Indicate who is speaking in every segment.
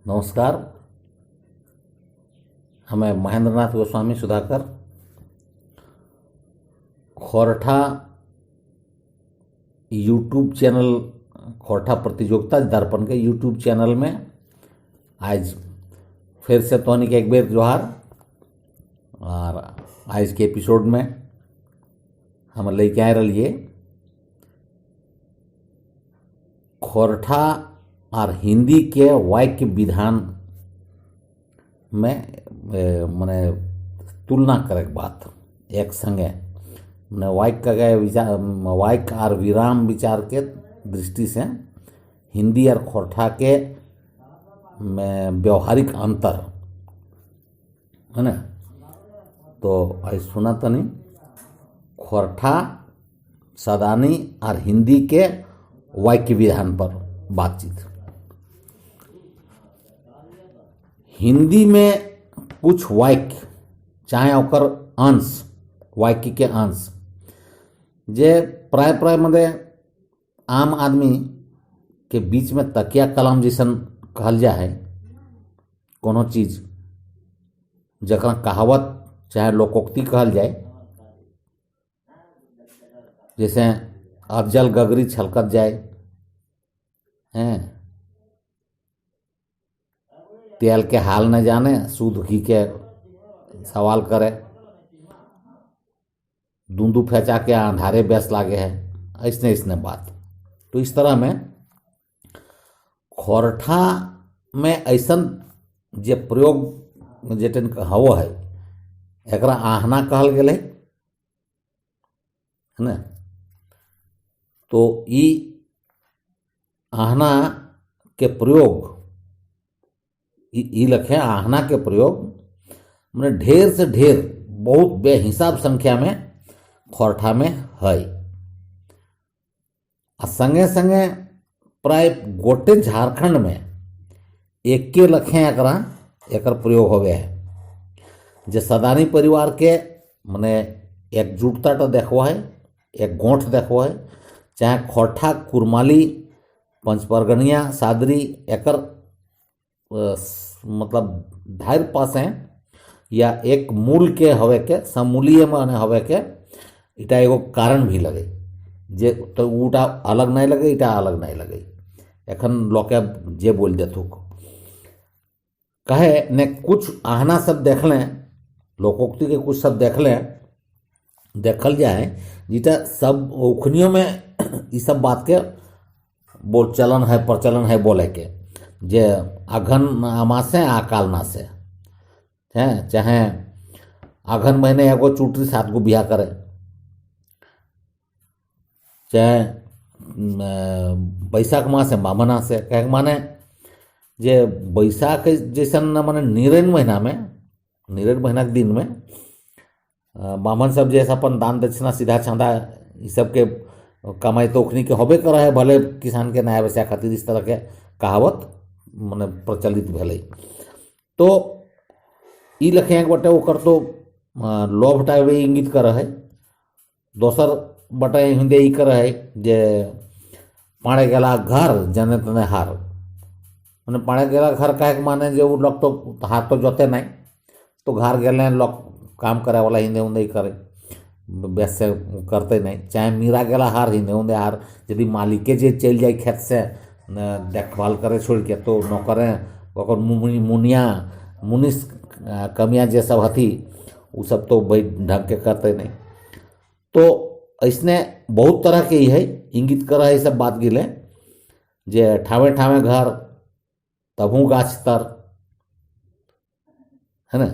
Speaker 1: नमस्कार, हमें Mahendra Nath Goswami Sudhakar Khortha YouTube channel, Khortha प्रतियोगिता दर्पण के यूट्यूब चैनल में आज फिर से तोनी के एक बेर जोहार। और आज के एपिसोड में हम लेके आए रहिए खोरठा और हिंदी के वाक्य विधान में मने तुलना करे बात एक संगे मने वाक्य के विचार, वाक्य और विराम विचार के दृष्टि से हिंदी और खोरठा के में व्यवहारिक अंतर है ना। तो आज सुना तनी खोरठा सदानी और हिंदी के वाक्य विधान पर बातचीत। हिंदी में कुछ वाक्य चाहे ओकर अंश, वाक्य के अंश जे प्राय मध्य आम आदमी के बीच में तकिया कलम जैसन कहल जा है, कोनो चीज जकरा कहावत चाहे लोकोक्ति कहल जाए, जैसे अफजल गगरी छलकत जाए हैं, तेल के हाल न जाने सूद घी के सवाल करे, दूंदू फेंचा के अंधारे बेस लागे है, ऐसने बात। तो इस तरह में खोरठा में ऐसन जे प्रयोग जेटन हवो है एकरा आहना कहल गेल है ना। तो ई आहना के प्रयोग ई लखे आहना के प्रयोग मैंने ढेर से ढेर बहुत बेहिसाब संख्या में खोरठा में है। संगे संगे प्राय गोटे झारखंड में एक के लखे एकर प्रयोग हो गया है। जे सदानी परिवार के मने एकजुटता तो देखो है, एक गोठ देखो है, चाहे खोरठा कुरमाली पंचपरगनिया सादरी एकर मतलब धार पास हैं या एक मूल के हवे के समूलीय में हवे के इटा एगो कारण भी लगे जे तो उटा अलग नहीं लगे, इटा अलग नहीं लगे। एखन लोके जे बोल देथु कहे ने कुछ आहना सब देख लें, लोकोक्ति के कुछ सब देख लें, देखल जाए जीता सब उखनियों में इस सब बात के बोल चलन है, प्रचलन है बोले के जे अघन अमासे आकाल ना से हैं, चाहे अघन महीने एगो चूटरी 7 गो बिहा करे, चाहे बैसाख मास है मामना से कह माने जे बैसाख जैसन माने नीरेन महीना में, नीरेन महीना के दिन में बामन सब जैसा अपन दान दक्षिणा सीधा छांदा ये सब के कमाई तो उखनी के होबे कर है, भले किसान के नया वैसा खातिर इस तरह के कहावत माने प्रचलित भेलै। तो ई लखे एक बटे ओकर तो लोभ टाइवे इंगित कर है, दोसर बटे हिंदे ई कर है जे पाड़े गेला घर जने तने हार, मैंने पाड़े गेला घर कहे माने जे वो लोग तो हाथ तो जोते नहीं, तो घर गेले लोग काम करे वाला हिंदे उंदे ही करे, बेस से करते नहीं। चाहे मीरा गेला हार हिंदे उंदे हार, यदि मालिके जे चल जाए खेत से देखभाल करे छोड़ के तो न करें मुनिया मुनिस कमिया जे सब हथी वो सब तो भाई ढंग के करते नहीं। तो ऐसने बहुत तरह के ही है इंगित कर है सब बात गिले जे ठावे ठावे घर तभू गाछ तर है ना,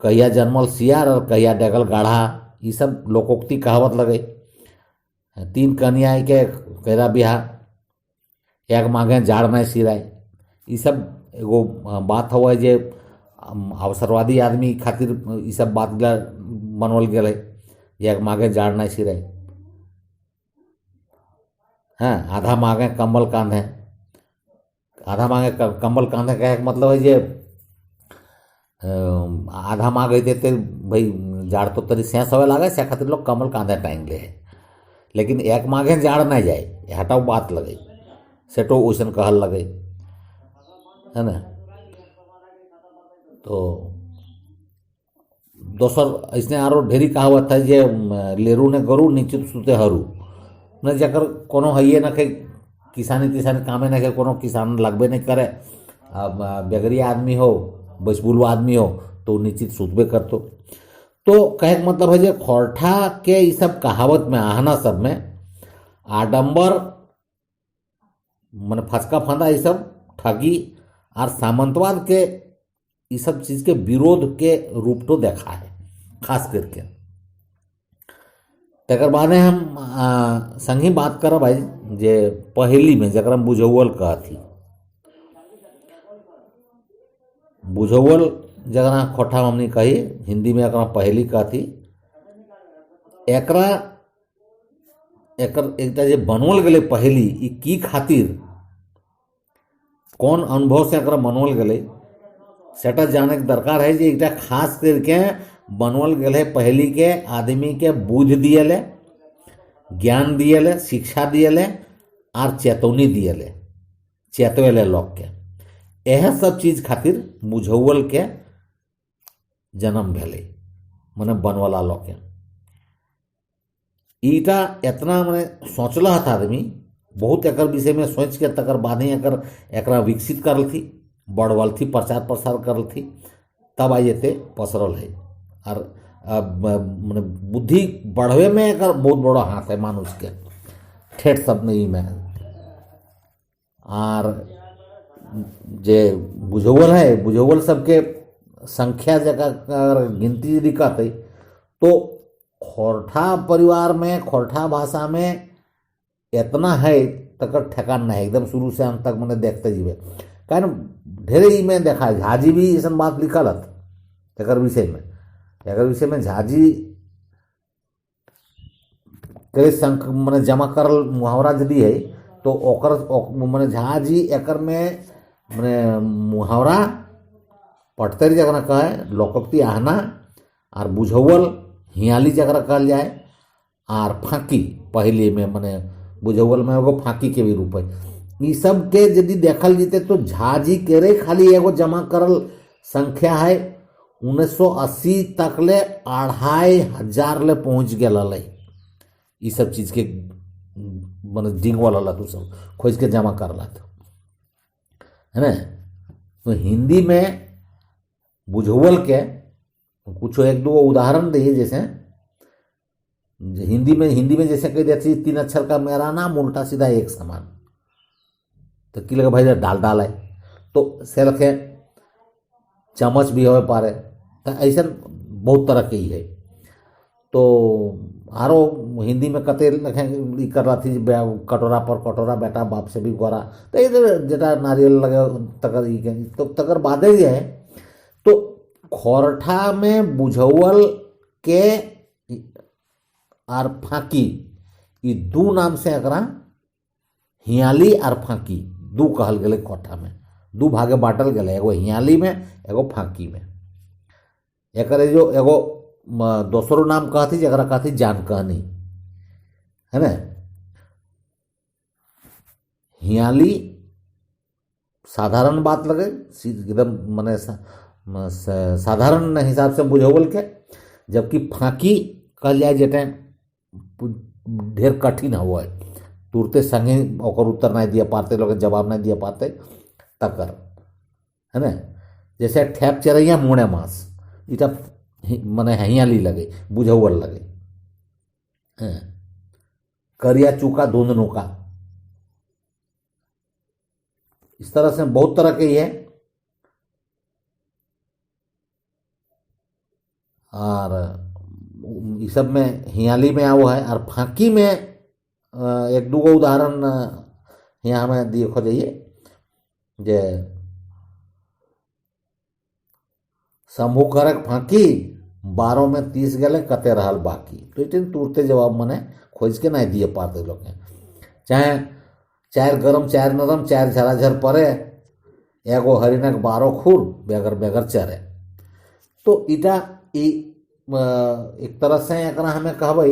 Speaker 1: कहिया जन्मल सियार और कहिया डेगल गाढ़ा, ये सब लोकोक्ति कहावत लगे। 3 कन्या के कैरा बिहा, एक मांगे जाड़ नहीं सिराय, ये सब एगो बात हुआ जे अवसरवादी आदमी खातिर ये सब बात बनवल गए है, एक मांगे जाड़ नहीं सिराय, हाँ आधा मांगे कम्बल कांधे, आधा मांगे कम्बल कांधे का एक मतलब है जे आधा मांग देते भाई जाड़ तो तरी सेंस होवे लागे से खातिर लोग कमल कांधे टांग ले है, लेकिन एक माघे जाड़ ना जाए हटाओ बात लगे सेटो ओसन कहल लगे है ना। तो दोसर ऐसने आरो ढेरी कहावत है जे लेरू ने गरू निश्चित सुते हरू न जकर कोनो हइये न के किसानी तिसानी कामे न के कोनो किसान लगबे नहीं करे, अब बेगरिया आदमी हो बसबुलवा आदमी हो तो निश्चित सुतबे करतो। तो कहे के मतलब है जे खोरठा के ये सब कहावत में आहना सब में आडंबर मन फचका फंदा ये सब ठगी और सामंतवाद के ये सब चीज के विरोध के रूप तो देखा है खास करके। तकर बाद हम संगी बात करब भाई जे पहेली में जरा बुझौल कहती बुझौल जरा खोठा हमने कही हिंदी में एकरा पहेली कहती। एकरा एकटा जे बनवल गले पहेली ई की खातिर कौन अनुभव से एकरा बनवल गले सेटा जाने के दरकार है जे एकटा खास करके बनवल गले पहेली के आदमी के बुझ दिएले ज्ञान दिएले शिक्षा दिएले और चेतौनी दिएले चेतवेले लोग के यह सब चीज खातिर बुझौल के जन्म भेले मने बनवाला लोग के ईटा इतना मने सोचला था आदमी बहुत एकर विषय में सोच के तकर बाद ही एकरा विकसित करल थी बढ़वल थी प्रचार प्रसार करल थी तब आई ते पसरल है। और मने बुद्धि बढ़वे में एकर बहुत बड़ा हाथ है मानुष के ठेठ सब नहीं में। और जे बुझौल है बुझौल सबके संख्या जगह गिनती यदि कहते तो खोरठा परिवार में खोरठा भाषा में इतना है तक ठेकान नहीं एकदम शुरू से अंत तक मैंने देखते जीवे कहीं ढेरे ही में देखा है झाजी भी ऐसा बात लिखल एक विषय में झाजी के संख मैंने जमा करल मुहावरा यदि है तो ओकर मैंने झाजी एकर में मैंने मुहावरा पटतरी जगह कहे लोकोक्ति आहना और बुझौल हियाली जगह कहल जाए और फाँकी पहले में मैंने बुझौल में एगो फाँकी के भी रूप है। ये सब के यदि देखल जीते तो झाजी केरे खाली एगो जमा करल संख्या है 1980 तक ले 2500 ले पहुँच गया ये सब चीज के मैंने डिंग वाला तू सब खोज के जमा करला है ना। तो हिंदी में बुझौल के कुछ एक दो उदाहरण दिए जैसे हिंदी में जैसे कह देती 3 अक्षर का मेरा नाम उल्टा सीधा एक समान तो की लगे भाई डाल है तो से रखे चम्मच भी हो पारे तो ऐसा बहुत तरह के ही है। तो आरो हिंदी में कते लखे कर रहा थी कटोरा पर कटोरा बेटा बाप से भी गोरा तो ये जेटा नारियल लगे तकर तो तकर बाद ही है। तो खोरठा में बुझौल के और फाँकी ये दू नाम से एकरा हियाली और फाँकी दू कहल गए खोठा में दू भागे बांटल गए एगो हियाली में एगो फाँकी में। एक जो एगो दोसरो नाम कहती जरा कहती जान कहनी है ना। हियाली साधारण बात लगे एकदम मने साधारण हिसाब से बुझौल के जबकि फाँकी कल जाए जेटे ढेर कठिन हुआ है तुरते संगे ओकर उत्तर नहीं दिया पाते लोग जवाब नहीं दिया पाते तकर है ना। जैसे ठैप चरैया मुड़े मांस इटा मने हियाली लगे बुझौल लगे करिया चूका धुंधनु का इस तरह से बहुत तरह के है। और इस सब में हियाली में आओ है और फाँकी में एक दो उदाहरण यहाँ में देखो जाइए जे शंभू करक फाँकी 12 में 30 गले कते रहल बाकी तो इतने तुरते जवाब मने खोज के नहीं दिए पाते लोग चाहे 4 गरम 4 नरम 4 झराझर पड़े एगो हरिनक 12 खूर बेगर बेगर चरे। तो इटा एक तरह से एकरा हमें कहबै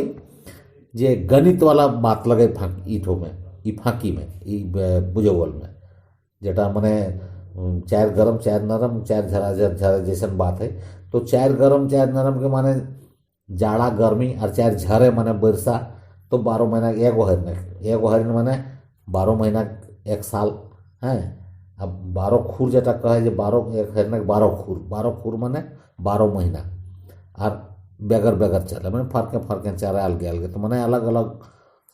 Speaker 1: जे गणित वाला बात लगे ईठो में, ई फाँकी में, ई बुझौल में, जेटा मने चार गरम चार नरम चार झराझर झरा जैसन बात है। तो चार गरम चार नरम के माने जाड़ा गर्मी और चार झरे माने वर्षा। तो 12 महीना एगो हरिण माने 12 महीना एक साल है। अब 12 खूर जेटा कहे जे 12 एक हरिण 12 खूर माने 12 महीना और बेगर बेगर चले मैंने फरके चारा अलगे अलगे। तो मैंने अलग अलग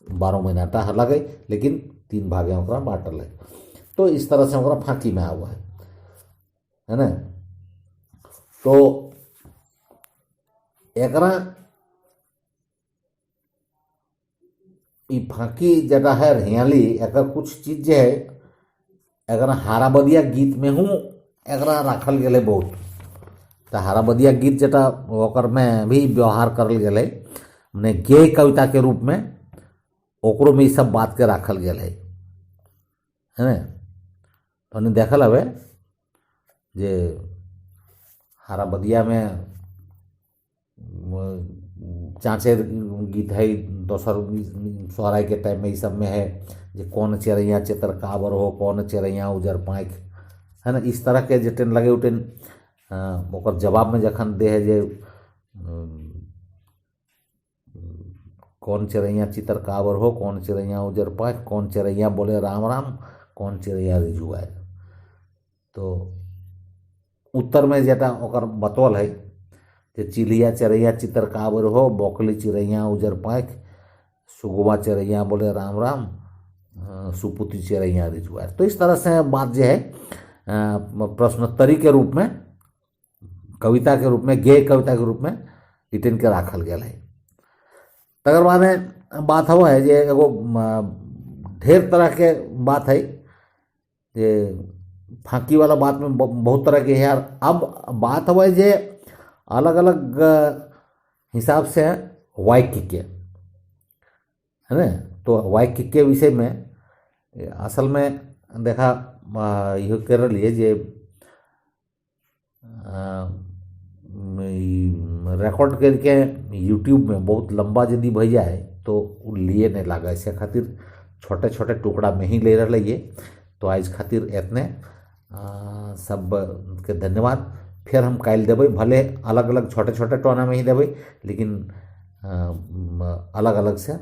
Speaker 1: 12 महीना टा लगे, लेकिन 3 भागे ओकरा बांटल है। तो इस तरह से ओकरा फाँकी में हुआ है ना। तो एकरा ई फाँकी जटा है हियाली एकर कुछ चीज जे है एकरा हाराबदिया गीत में हूँ एकरा राखल गेले बहुत। तो हाराबदिया गीत जटा ओकर में भी व्यवहार करल गेले मने गेय कविता के रूप में, ओकरो में सब बात के राखल गेल है ना। तो देखल हवे जे हाराबदिया में चाँचेर गीत है, दोसर सोहराय के टाइम में, सब में है जे कौन चिड़ैया चितर काबर हो, कौन चिड़ैया उजर पाँख, है ना। इस तरह के जटेन लगे उटेन ओकर जवाब में जखन दे है जे कौन चिड़ैया चितर काबर हो, कौन चिड़ैया उजर पाँख, कौन चिड़ैया बोले राम राम, कौन चिड़ैया रिझुआए। तो उत्तर में जेटा ओकर बतवल है जे चिलिया चिड़ैया चितर काबर हो, बौखली चिड़ैया उजर पाँख, सुगवा चिड़ैया बोले राम राम, सुपुती चिड़ैया रिझुआए। तो इस तरह से बात जो है प्रश्नोत्तरी के रूप में, कविता के रूप में, गेय कविता के रूप में इटेन के राखल गया है। तकर बाद में बात हुआ है जे एगो ढेर तरह के बात है जे फाँकी वाला बात में बहुत तरह के है यार। अब बात हुआ है जे अलग अलग हिसाब से वायकिक के, है ना। तो वायकिक के विषय में असल में देखा यह कर लिए जे रिकॉर्ड करके यूट्यूब में बहुत लंबा यदि भई जाए तो लिए नहीं लगा, ऐसे खातिर छोटे छोटे टुकड़ा में ही ले रही। तो आज खातिर इतने सब के धन्यवाद। फिर हम काल देवे, भले अलग अलग छोटे छोटे टोना में ही देवे, लेकिन अलग अलग से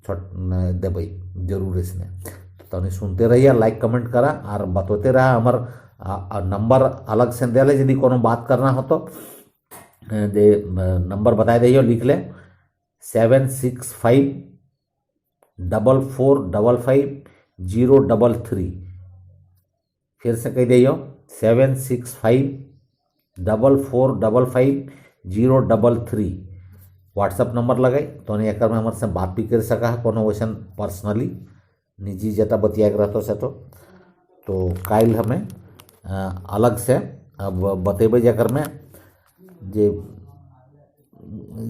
Speaker 1: देवे जरूर इसमें। तो सुनते रहिए, लाइक कमेंट करा और बतोते रहा। हमार नंबर अलग से दिया यदि कोनो बात करना हो तो दे नंबर बता दिए, लिख ले 7654555033। फिर से कह दियो 7654555033 व्हाट्सअप नंबर लगे। तो एक में हमारे से बात भी कर सका है, कोनो वैसा पर्सनली निजी जटा बतिया रहता से। तो काल हमें अलग से अब बतेबे जकर में जे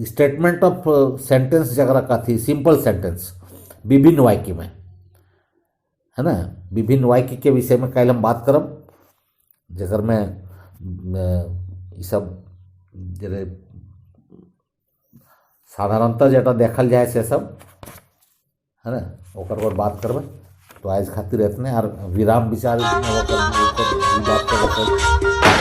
Speaker 1: स्टेटमेंट ऑफ सेंटेंस जगह का थी, सिंपल सेंटेंस विभिन्न वाक्य में, है ना। विभिन्न वाक्य के विषय में कल हम बात करब, जकर में ये सब जरे साधारणतः जटा देखल जाए से सब, है ना, ओकर पर बात करब। तो आज खातिर इतने और विराम विचार बात कर